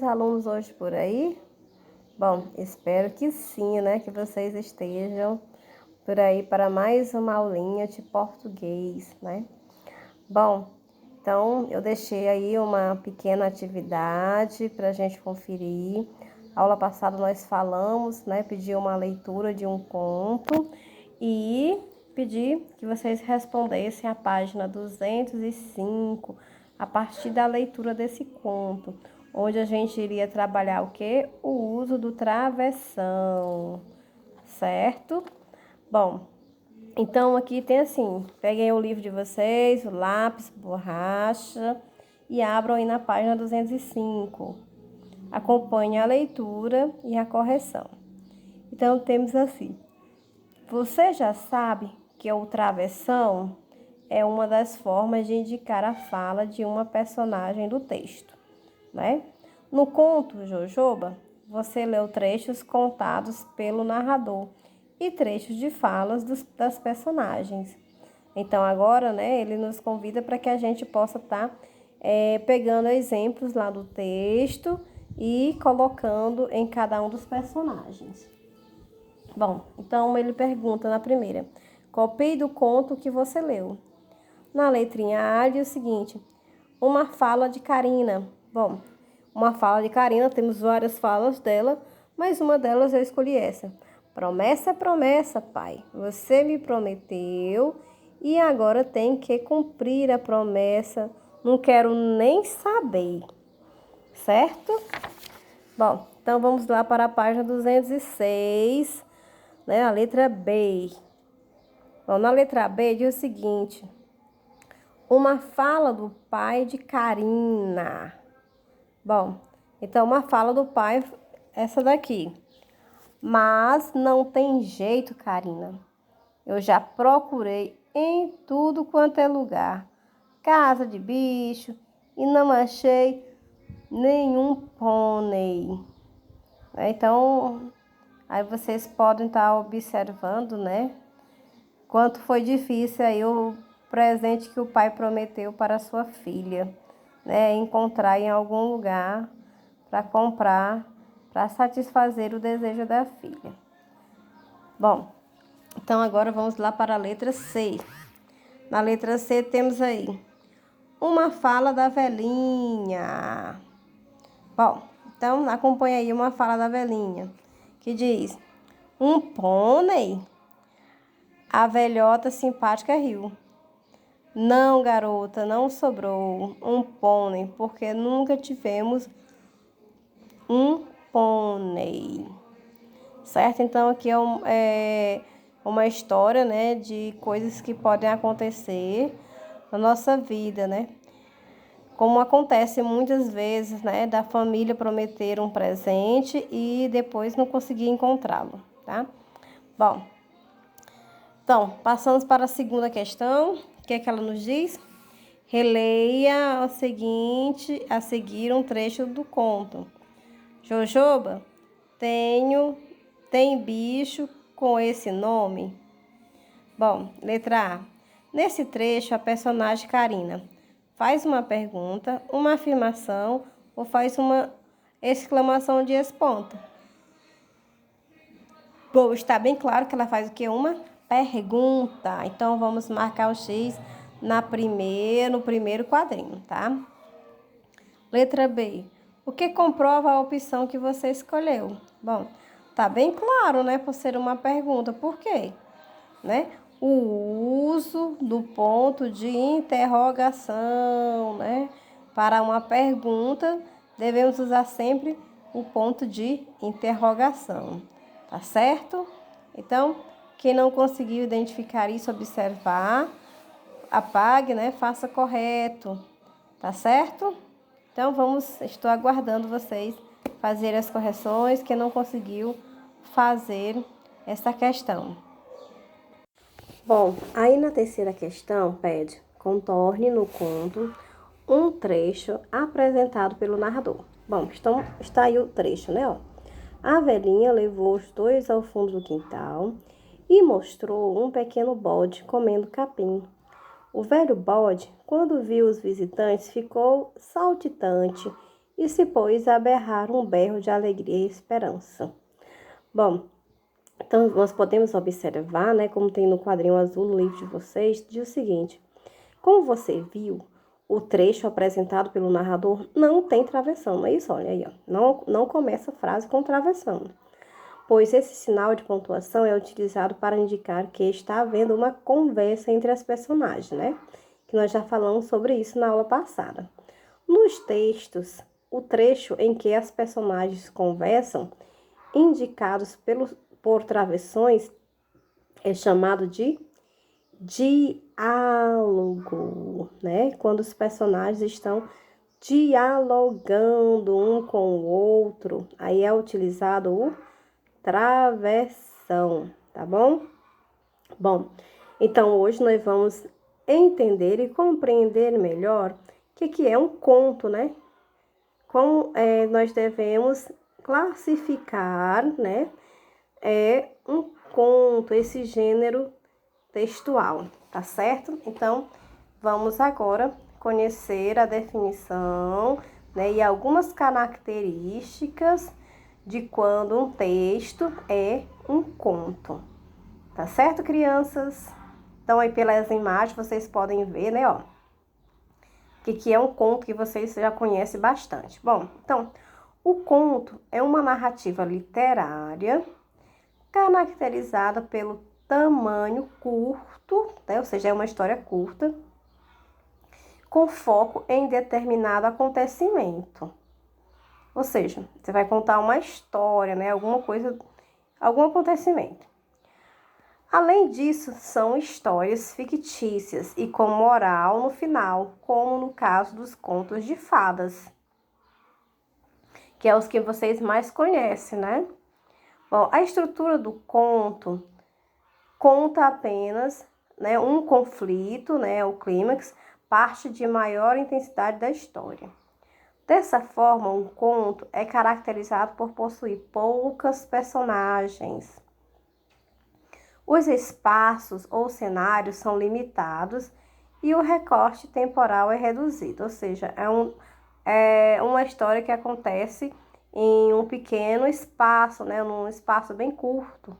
alunos hoje por aí? Bom, espero que sim, né? Que vocês estejam por aí para mais uma aulinha de português, né? Bom, então eu deixei aí uma pequena atividade para a gente conferir. Aula passada nós falamos, né? Pedi uma leitura de um conto e pedi que vocês respondessem a página 205 a partir da leitura desse conto, onde a gente iria trabalhar o quê? O uso do travessão, certo? Bom, então aqui tem assim, peguem o livro de vocês, o lápis, borracha e abram aí na página 205. Acompanhe a leitura e a correção. Então temos assim: você já sabe que o travessão é uma das formas de indicar a fala de uma personagem do texto, né? No conto Jojoba, você leu trechos contados pelo narrador e trechos de falas das personagens. Então agora, né, ele nos convida para que a gente possa estar pegando exemplos lá do texto e colocando em cada um dos personagens. Bom, então ele pergunta na primeira: copie do conto que você leu. Na letrinha A diz o seguinte: uma fala de Karina. Bom, uma fala de Karina, temos várias falas dela, mas uma delas eu escolhi essa. Promessa é promessa, pai. Você me prometeu e agora tem que cumprir a promessa. Não quero nem saber, certo? Bom, então vamos lá para a página 206, né? A letra B. Bom, na letra B diz o seguinte: uma fala do pai de Karina. Bom, então uma fala do pai, essa daqui. Mas não tem jeito, Karina. Eu já procurei em tudo quanto é lugar, casa de bicho, e não achei nenhum pônei. Então, aí vocês podem estar observando, né? Quanto foi difícil aí o presente que o pai prometeu para a sua filha, né? Encontrar em algum lugar para comprar, para satisfazer o desejo da filha. Bom, então agora vamos lá para a letra C. Na letra C temos aí uma fala da velhinha. Bom, então acompanha aí uma fala da velhinha, que diz: um pônei? A velhota simpática riu. Não, garota, não sobrou um pônei, porque nunca tivemos um pônei. Certo? Então aqui é uma história, né, de coisas que podem acontecer na nossa vida, né? Como acontece muitas vezes, né, da família prometer um presente e depois não conseguir encontrá-lo, tá? Bom, então, passamos para a segunda questão. O que é que ela nos diz? Releia o seguinte, a seguir um trecho do conto. Jojoba, tem bicho com esse nome? Bom, letra A. Nesse trecho, a personagem Karina faz uma pergunta, uma afirmação ou faz uma exclamação de esponta. Bom, está bem claro que ela faz o quê? Uma pergunta. Então, vamos marcar o X no primeiro quadrinho, tá? Letra B. O que comprova a opção que você escolheu? Bom, tá bem claro, né? Por ser uma pergunta. Por quê? Né? O uso do ponto de interrogação, né? Para uma pergunta, devemos usar sempre o ponto de interrogação, tá certo? Então, quem não conseguiu identificar isso, observar, apague, né? Faça correto, tá certo? Então, estou aguardando vocês fazer as correções, quem não conseguiu fazer essa questão. Bom, aí na terceira questão pede: contorne no conto um trecho apresentado pelo narrador. Bom, então está aí o trecho, né? Ó. A velhinha levou os dois ao fundo do quintal e mostrou um pequeno bode comendo capim. O velho bode, quando viu os visitantes, ficou saltitante e se pôs a berrar um berro de alegria e esperança. Bom, então nós podemos observar, né, como tem no quadrinho azul no livro de vocês, diz o seguinte: como você viu, o trecho apresentado pelo narrador não tem travessão, não é isso? Olha aí, ó. Não começa a frase com travessão, pois esse sinal de pontuação é utilizado para indicar que está havendo uma conversa entre as personagens, né? Que nós já falamos sobre isso na aula passada. Nos textos, o trecho em que as personagens conversam, indicados por travessões, é chamado de diálogo, né? Quando os personagens estão dialogando um com o outro, aí é utilizado o travessão, tá bom? Bom, então hoje nós vamos entender e compreender melhor o que é um conto, né? Como nós devemos classificar, né? É um conto, esse gênero textual, tá certo? Então, vamos agora conhecer a definição, né, e algumas características de quando um texto é um conto. Tá certo, crianças? Então, aí pelas imagens vocês podem ver, né, ó, o que é um conto que vocês já conhecem bastante. Bom, então, o conto é uma narrativa literária caracterizada pelo tamanho curto, né? Ou seja, é uma história curta, com foco em determinado acontecimento. Ou seja, você vai contar uma história, né? Alguma coisa, algum acontecimento. Além disso, são histórias fictícias e com moral no final, como no caso dos contos de fadas, que é os que vocês mais conhecem, né? Bom, a estrutura do conto conta apenas, né, um conflito, né, o clímax, parte de maior intensidade da história. Dessa forma, um conto é caracterizado por possuir poucas personagens. Os espaços ou cenários são limitados e o recorte temporal é reduzido, ou seja, é uma história que acontece em um pequeno espaço, né, num espaço bem curto,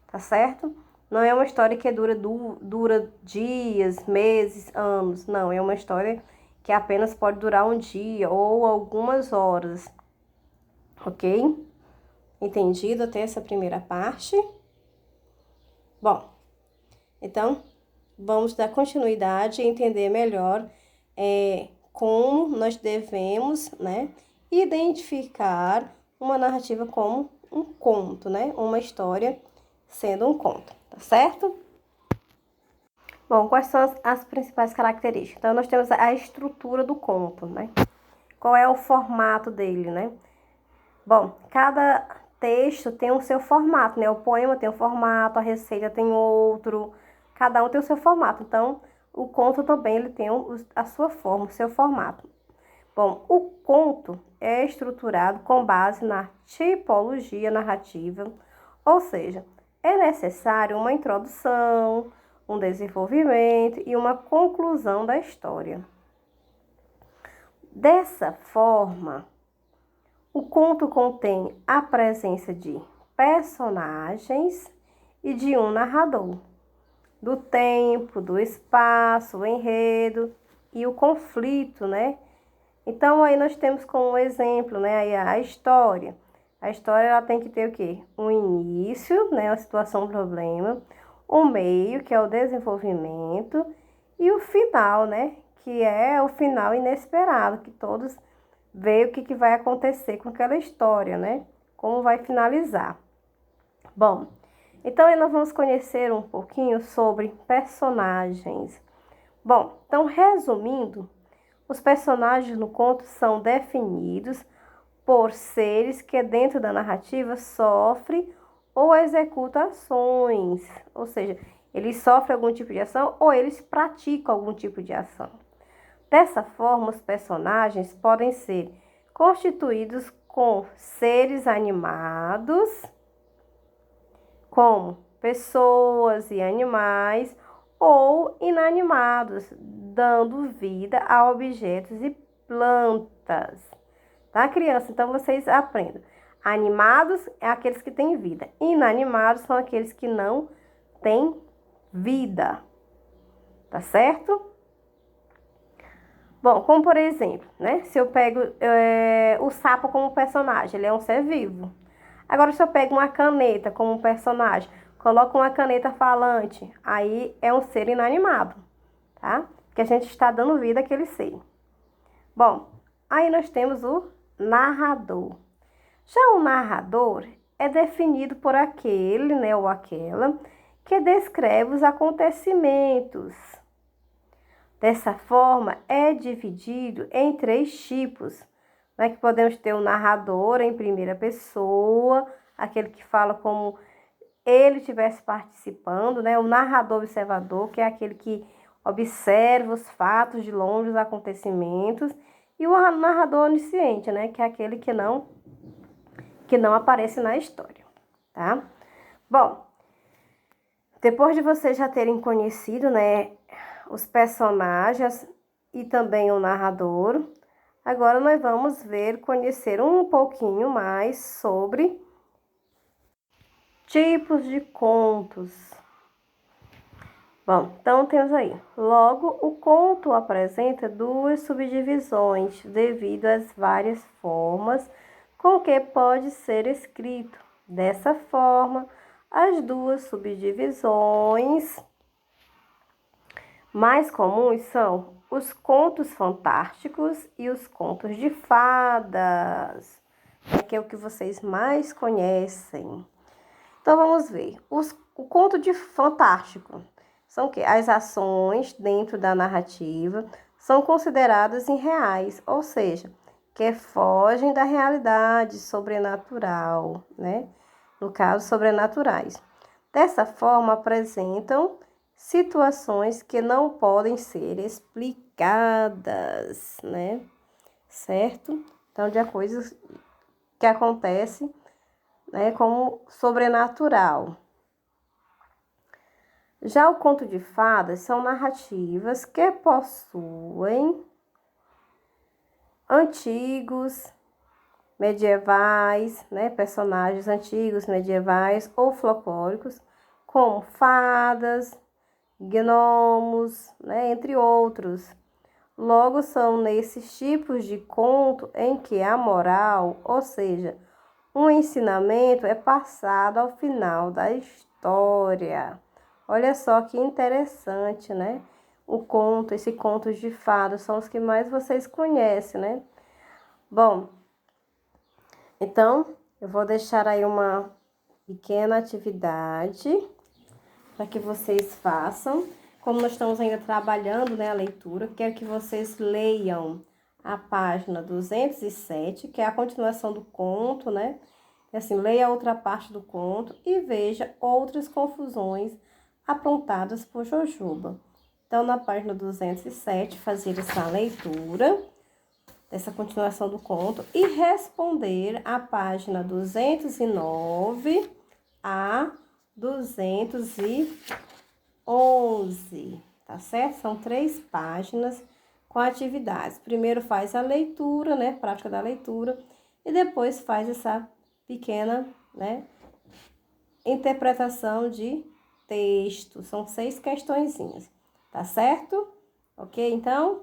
tá certo? Não é uma história que dura dias, meses, anos. Não, é uma história que apenas pode durar um dia ou algumas horas. Ok? Entendido até essa primeira parte? Bom, então vamos dar continuidade e entender melhor como nós devemos, né, identificar uma narrativa como um conto, né? Uma história sendo um conto, tá certo? Bom, quais são as principais características? Então, nós temos a estrutura do conto, né? Qual é o formato dele, né? Bom, cada texto tem o seu formato, né? O poema tem um formato, a receita tem outro, cada um tem o seu formato. Então, o conto também ele tem a sua forma, o seu formato. Bom, o conto é estruturado com base na tipologia narrativa, ou seja, é necessário uma introdução, um desenvolvimento e uma conclusão da história. Dessa forma, o conto contém a presença de personagens e de um narrador, do tempo, do espaço, o enredo e o conflito, né? Então, aí nós temos como exemplo, né, aí a história. A história ela tem que ter o quê? Um início, né, uma situação, um problema, o meio, que é o desenvolvimento, e o final, né, que é o final inesperado, que todos veem o que vai acontecer com aquela história, né, como vai finalizar. Bom, então aí nós vamos conhecer um pouquinho sobre personagens. Bom, então resumindo, os personagens no conto são definidos por seres que dentro da narrativa sofrem ou executam ações, ou seja, eles sofrem algum tipo de ação ou eles praticam algum tipo de ação. Dessa forma, os personagens podem ser constituídos com seres animados, como pessoas e animais, ou inanimados, dando vida a objetos e plantas, tá, criança? Então, vocês aprendam. Animados é aqueles que têm vida. Inanimados são aqueles que não têm vida. Tá certo? Bom, como por exemplo, né? Se eu pego o sapo como personagem, ele é um ser vivo. Agora, se eu pego uma caneta como personagem, coloco uma caneta falante, aí é um ser inanimado, tá? Porque a gente está dando vida àquele ser. Bom, aí nós temos o narrador. Já o narrador é definido por aquele, né, ou aquela, que descreve os acontecimentos. Dessa forma, é dividido em 3 tipos, né, que podemos ter o narrador em primeira pessoa, aquele que fala como ele estivesse participando, né, o narrador observador, que é aquele que observa os fatos de longe, os acontecimentos, e o narrador onisciente, né, que é aquele que não aparece na história, tá? Bom, depois de vocês já terem conhecido, né, os personagens e também o narrador, agora nós vamos conhecer um pouquinho mais sobre tipos de contos. Bom, então temos aí. Logo, o conto apresenta 2 subdivisões devido às várias formas com que pode ser escrito. Dessa forma, as 2 subdivisões mais comuns são os contos fantásticos e os contos de fadas, que é o que vocês mais conhecem. Então vamos ver. O conto de fantástico são o quê? As ações dentro da narrativa são consideradas irreais, ou seja, que fogem da realidade sobrenatural, né? No caso, sobrenaturais. Dessa forma, apresentam situações que não podem ser explicadas, né? Certo? Então, de coisas que acontecem, né, como sobrenatural. Já o conto de fadas são narrativas que possuem antigos, medievais, né, personagens antigos, medievais ou folclóricos, como fadas, gnomos, né, entre outros. Logo, são nesses tipos de conto em que a moral, ou seja, um ensinamento é passado ao final da história. Olha só que interessante, né? Esse conto de fadas são os que mais vocês conhecem, né? Bom, então eu vou deixar aí uma pequena atividade para que vocês façam. Como nós estamos ainda trabalhando, né, a leitura, quero que vocês leiam a página 207, que é a continuação do conto, né? Assim, leia outra parte do conto e veja outras confusões aprontadas por Jojoba. Então, na página 207, fazer essa leitura dessa continuação do conto e responder a página 209 a 211, tá certo? São 3 páginas com atividades. Primeiro faz a leitura, né, prática da leitura, e depois faz essa pequena, né, interpretação de texto. São 6 questõezinhas, tá certo? Ok, então?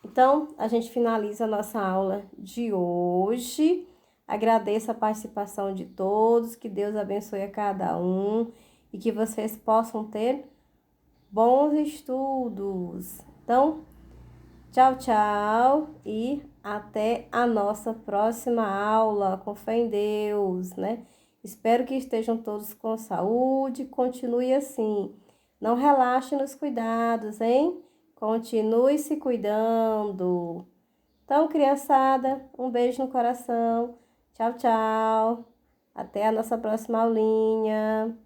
Então, a gente finaliza a nossa aula de hoje. Agradeço a participação de todos, que Deus abençoe a cada um e que vocês possam ter bons estudos. Então, tchau, tchau e até a nossa próxima aula. Com fé em Deus, né? Espero que estejam todos com saúde. Continue assim. Não relaxe nos cuidados, hein? Continue se cuidando. Então, criançada, um beijo no coração. Tchau, tchau. Até a nossa próxima aulinha.